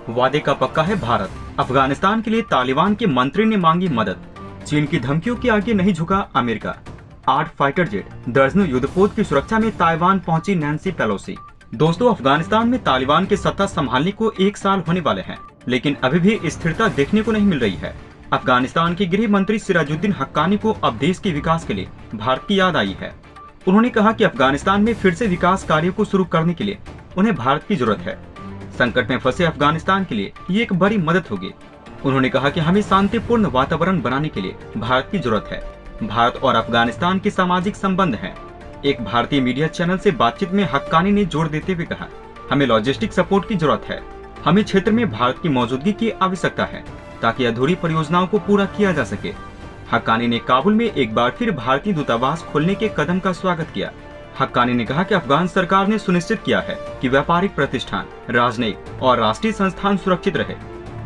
वादे का पक्का है भारत। अफगानिस्तान के लिए तालिबान के मंत्री ने मांगी मदद। चीन की धमकियों के आगे नहीं झुका अमेरिका। 8 फाइटर जेट, दर्जनों युद्धपोत की सुरक्षा में ताइवान पहुंची नैन्सी पेलोसी। दोस्तों, अफगानिस्तान में तालिबान की सत्ता संभालने को 1 साल होने वाले हैं, लेकिन अभी भी स्थिरता देखने को नहीं मिल रही है। अफगानिस्तान के गृह मंत्री सिराजुद्दीन हक्कानी को अब देश के विकास के लिए भारत की याद आई है। उन्होंने कहा कि अफगानिस्तान में फिर से विकास कार्यों को शुरू करने के लिए उन्हें भारत की जरूरत है। संकट में फंसे अफगानिस्तान के लिए ये एक बड़ी मदद होगी। उन्होंने कहा कि हमें शांतिपूर्ण वातावरण बनाने के लिए भारत की जरूरत है। भारत और अफगानिस्तान के सामाजिक संबंध हैं। एक भारतीय मीडिया चैनल से बातचीत में हक्कानी ने जोर देते हुए कहा, हमें लॉजिस्टिक सपोर्ट की जरूरत है। हमें क्षेत्र में भारत की मौजूदगी की आवश्यकता है ताकि अधूरी परियोजनाओं को पूरा किया जा सके। हक्कानी ने काबुल में एक बार फिर भारतीय दूतावास खोलने के कदम का स्वागत किया। हक्कानी ने कहा कि अफगान सरकार ने सुनिश्चित किया है कि व्यापारिक प्रतिष्ठान, राजनयिक और राष्ट्रीय संस्थान सुरक्षित रहे।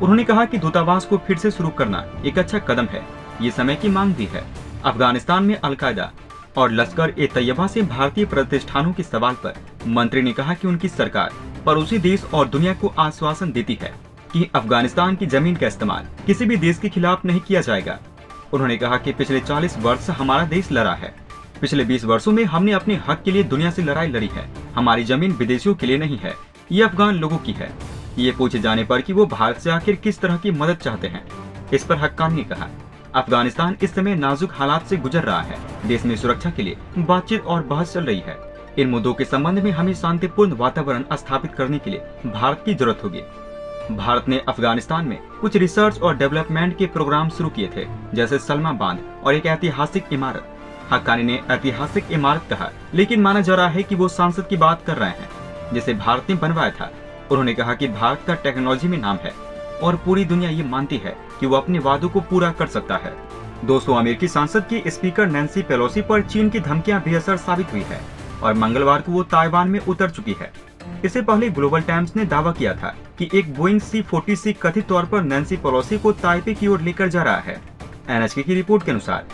उन्होंने कहा कि दूतावास को फिर से शुरू करना एक अच्छा कदम है। ये समय की मांग भी है। अफगानिस्तान में अल-कायदा और लश्कर-ए-तैयबा से भारतीय प्रतिष्ठानों के सवाल पर मंत्री ने कहा कि उनकी सरकार पड़ोसी देश और दुनिया को आश्वासन देती है कि अफगानिस्तान की जमीन का इस्तेमाल किसी भी देश के खिलाफ नहीं किया जाएगा। उन्होंने कहा कि पिछले 40 वर्ष हमारा देश लड़ा है। पिछले 20 वर्षों में हमने अपने हक के लिए दुनिया से लड़ाई लड़ी है। हमारी जमीन विदेशियों के लिए नहीं है, ये अफगान लोगों की है। ये पूछे जाने पर कि वो भारत से आखिर किस तरह की मदद चाहते हैं, इस पर हक्कानी ने कहा, अफगानिस्तान इस समय नाजुक हालात से गुजर रहा है। देश में सुरक्षा के लिए बातचीत और बहस चल रही है। इन मुद्दों के संबंध में हमें शांतिपूर्ण वातावरण स्थापित करने के लिए भारत की जरूरत होगी। भारत ने अफगानिस्तान में कुछ रिसर्च और डेवलपमेंट के प्रोग्राम शुरू किए थे, जैसे सलमा बांध और एक ऐतिहासिक इमारत। हक्कानी ने ऐतिहासिक इमारत कहा, लेकिन माना जा रहा है कि वो संसद की बात कर रहे हैं, जिसे भारत ने बनवाया था। उन्होंने कहा कि भारत का टेक्नोलॉजी में नाम है और पूरी दुनिया ये मानती है कि वो अपने वादों को पूरा कर सकता है। दोस्तों, अमेरिकी संसद की स्पीकर नैन्सी पेलोसी पर चीन की धमकियां बेअसर साबित हुई है और मंगलवार को वो ताइवान में उतर चुकी है। इससे पहले ग्लोबल टाइम्स ने दावा किया था कि एक बोइंग C-40C कथित तौर पर नैन्सी पेलोसी को ताइपे की ओर लेकर जा रहा है। NHK की रिपोर्ट के अनुसार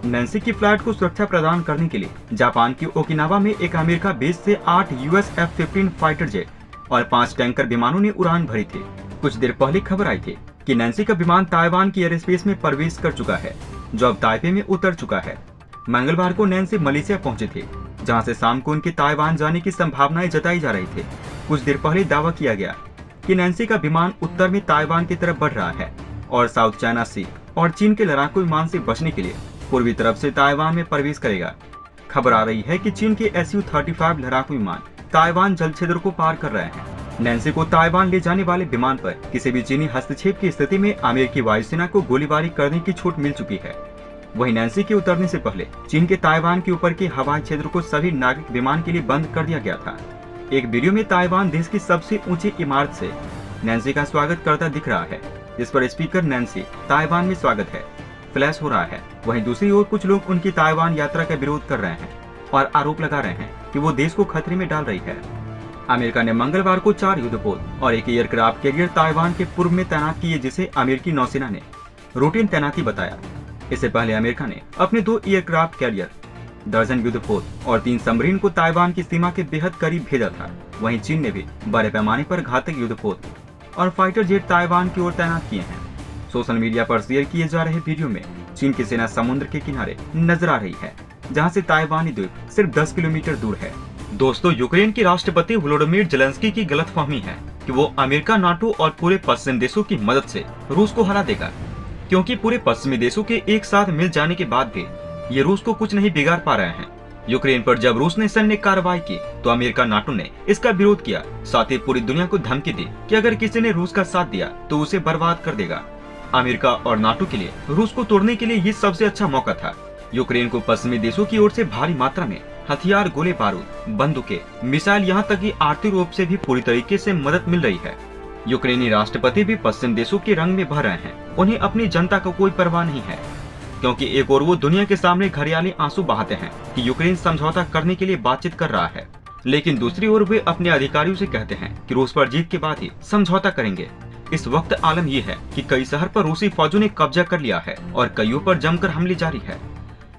नैन्सी की फ्लाइट को सुरक्षा प्रदान करने के लिए जापान की ओकिनावा में एक अमेरिका बेस से 8 US F-15 फाइटर जेट और 5 टैंकर विमानों ने उड़ान भरी थी। कुछ देर पहले खबर आई थी कि नैन्सी का विमान ताइवान की एयर स्पेस में प्रवेश कर चुका है, जो अब ताइपे में उतर चुका है। मंगलवार को नैन्सी मलेशिया पहुंचे थे, जहां से शाम को उनके ताइवान जाने की संभावनाएं जताई जा रही थी। कुछ देर पहले दावा किया गया कि नैन्सी का विमान उत्तर में ताइवान की तरफ बढ़ रहा है और साउथ चाइना सी और चीन के लड़ाकू विमान से बचने के लिए पूर्वी तरफ से ताइवान में प्रवेश करेगा। खबर आ रही है कि चीन के Su-35 लड़ाकू विमान ताइवान जल क्षेत्र को पार कर रहे हैं। नैन्सी को ताइवान ले जाने वाले विमान पर किसी भी चीनी हस्तक्षेप की स्थिति में अमेरिकी वायुसेना को गोलीबारी करने की छूट मिल चुकी है। वहीं नैन्सी के उतरने से पहले चीन के ताइवान के ऊपर के हवाई क्षेत्र को सभी नागरिक विमान के लिए बंद कर दिया गया था। एक वीडियो में ताइवान देश की सबसे ऊंची इमारत से नैन्सी का स्वागत करता दिख रहा है, जिस पर स्पीकर नैन्सी ताइवान में स्वागत है फ्लैश हो रहा है। वहीं दूसरी ओर कुछ लोग उनकी ताइवान यात्रा का विरोध कर रहे हैं और आरोप लगा रहे हैं कि वो देश को खतरे में डाल रही है। अमेरिका ने मंगलवार को 4 युद्धपोत और एक एयरक्राफ्ट कैरियर ताइवान के पूर्व में तैनात किए, जिसे अमेरिकी नौसेना ने रूटीन तैनाती बताया। इससे पहले अमेरिका ने अपने 2 एयरक्राफ्ट कैरियर, दर्जन युद्धपोत और 3 सबमरीन को ताइवान की सीमा के बेहद करीब भेजा था। वहीं चीन ने भी बड़े पैमाने पर घातक युद्धपोत और फाइटर जेट ताइवान की ओर तैनात किए हैं। सोशल मीडिया पर शेयर किए जा रहे वीडियो में चीन की सेना समुद्र के किनारे नजर आ रही है, जहां से ताइवानी द्वीप सिर्फ 10 किलोमीटर दूर है। दोस्तों, यूक्रेन के राष्ट्रपति व्लादिमीर ज़ेलेंस्की की गलतफहमी है कि वो अमेरिका, नाटो और पूरे पश्चिमी देशों की मदद से रूस को हरा देगा, क्योंकि पूरे पश्चिमी देशों के एक साथ मिल जाने के बाद भी ये रूस को कुछ नहीं बिगाड़ पा रहे हैं। यूक्रेन पर जब रूस ने सैन्य कार्रवाई की तो अमेरिका, नाटो ने इसका विरोध किया। साथ ही पूरी दुनिया को धमकी दी कि अगर किसी ने रूस का साथ दिया तो उसे बर्बाद कर देगा। अमेरिका और नाटो के लिए रूस को तोड़ने के लिए ये सबसे अच्छा मौका था। यूक्रेन को पश्चिमी देशों की ओर से भारी मात्रा में हथियार, गोले बारूद, बंदूकें, मिसाइल, यहाँ तक कि आर्थिक रूप से भी पूरी तरीके से मदद मिल रही है। यूक्रेनी राष्ट्रपति भी पश्चिम देशों के रंग में भर रहे हैं। उन्हें अपनी जनता का कोई परवाह नहीं है, क्योंकि एक और वो दुनिया के सामने घड़ियाली आंसू बहाते हैं कि यूक्रेन समझौता करने के लिए बातचीत कर रहा है, लेकिन दूसरी ओर वे अपने अधिकारियों से कहते हैं कि रूस पर जीत के बाद ही समझौता करेंगे। इस वक्त आलम यह है कि कई शहर पर रूसी फौजों ने कब्जा कर लिया है और कईयों पर जमकर हमले जारी है,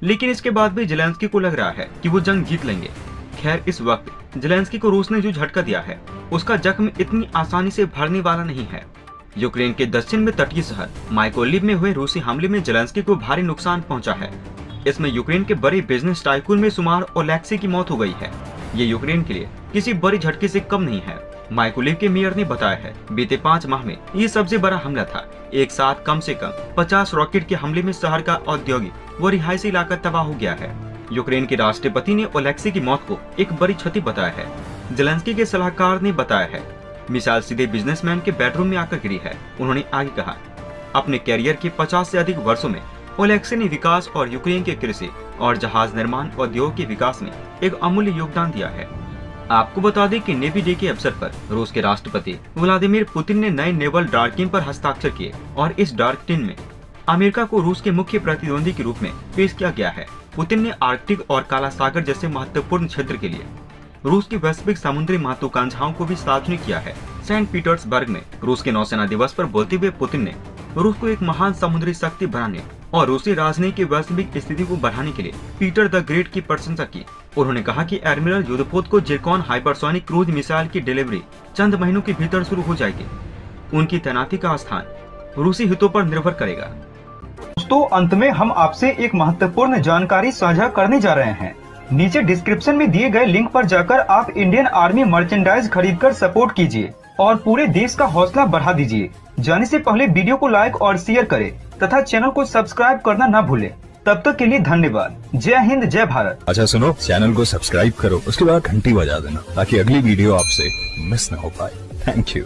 लेकिन इसके बाद भी ज़ेलेंस्की को लग रहा है कि वो जंग जीत लेंगे। खैर, इस वक्त ज़ेलेंस्की को रूस ने जो झटका दिया है उसका जख्म इतनी आसानी से भरने वाला नहीं है। यूक्रेन के दक्षिण में तटीय शहर माइकोलिव में हुए रूसी हमले में जेलेंस्की को भारी नुकसान पहुंचा है। इसमें यूक्रेन के बड़े बिजनेस टाइकून में शुमार ओलेक्सी की मौत हो गई है। ये यूक्रेन के लिए किसी बड़ी झटके से कम नहीं है। माइकोलिव के मेयर ने बताया है, बीते 5 माह में ये सबसे बड़ा हमला था। एक साथ कम से कम 50 रॉकेट के हमले में शहर का औद्योगिक व रिहायशी इलाका तबाह हो गया है। यूक्रेन के राष्ट्रपति ने ओलेक्सी की मौत को एक बड़ी क्षति बताया है। जेलेंस्की के सलाहकार ने बताया है, मिसाइल सीधे बिजनेसमैन के बेडरूम में आकर गिरी है। उन्होंने आगे कहा, अपने कैरियर के 50 से अधिक वर्षों में ओलेक्सी ने विकास और यूक्रेन के कृषि और जहाज निर्माण उद्योग के विकास में एक अमूल्य योगदान दिया है। आपको बता दें कि नेवी डे के अवसर पर रूस के राष्ट्रपति व्लादिमीर पुतिन ने नए नेवल डार्किन पर हस्ताक्षर किए और इस डार्किन में अमेरिका को रूस के मुख्य प्रतिद्वंदी के रूप में पेश किया गया है। पुतिन ने आर्कटिक और काला सागर जैसे महत्वपूर्ण क्षेत्र के लिए रूस की वैश्विक समुद्री महत्वाकांक्षाओं को भी सार्वजनिक किया है। सेंट पीटर्सबर्ग में रूस के नौसेना दिवस पर बोलते हुए पुतिन ने रूस को एक महान समुद्री शक्ति बनाने और रूसी राजनीति की वैश्विक स्थिति को बढ़ाने के लिए पीटर द ग्रेट की प्रशंसा की। उन्होंने कहा कि एडमिरल युद्धपोत को जिरकॉन हाइपरसोनिक क्रूज मिसाइल की डिलीवरी चंद महीनों के भीतर शुरू हो जाएगी। उनकी तैनाती का स्थान रूसी हितों पर निर्भर करेगा। दोस्तों, अंत में हम आपसे एक महत्वपूर्ण जानकारी साझा करने जा रहे हैं। नीचे डिस्क्रिप्शन में दिए गए लिंक पर जाकर आप इंडियन आर्मी मर्चेंडाइज खरीदकर सपोर्ट कीजिए और पूरे देश का हौसला बढ़ा दीजिए। जाने से पहले वीडियो को लाइक और शेयर करें तथा चैनल को सब्सक्राइब करना न भूलें। तब तक के लिए धन्यवाद। जय हिंद, जय भारत। अच्छा सुनो, चैनल को सब्सक्राइब करो, उसके बाद घंटी बजा देना ताकि अगली वीडियो आपसे मिस न हो पाए। Thank you.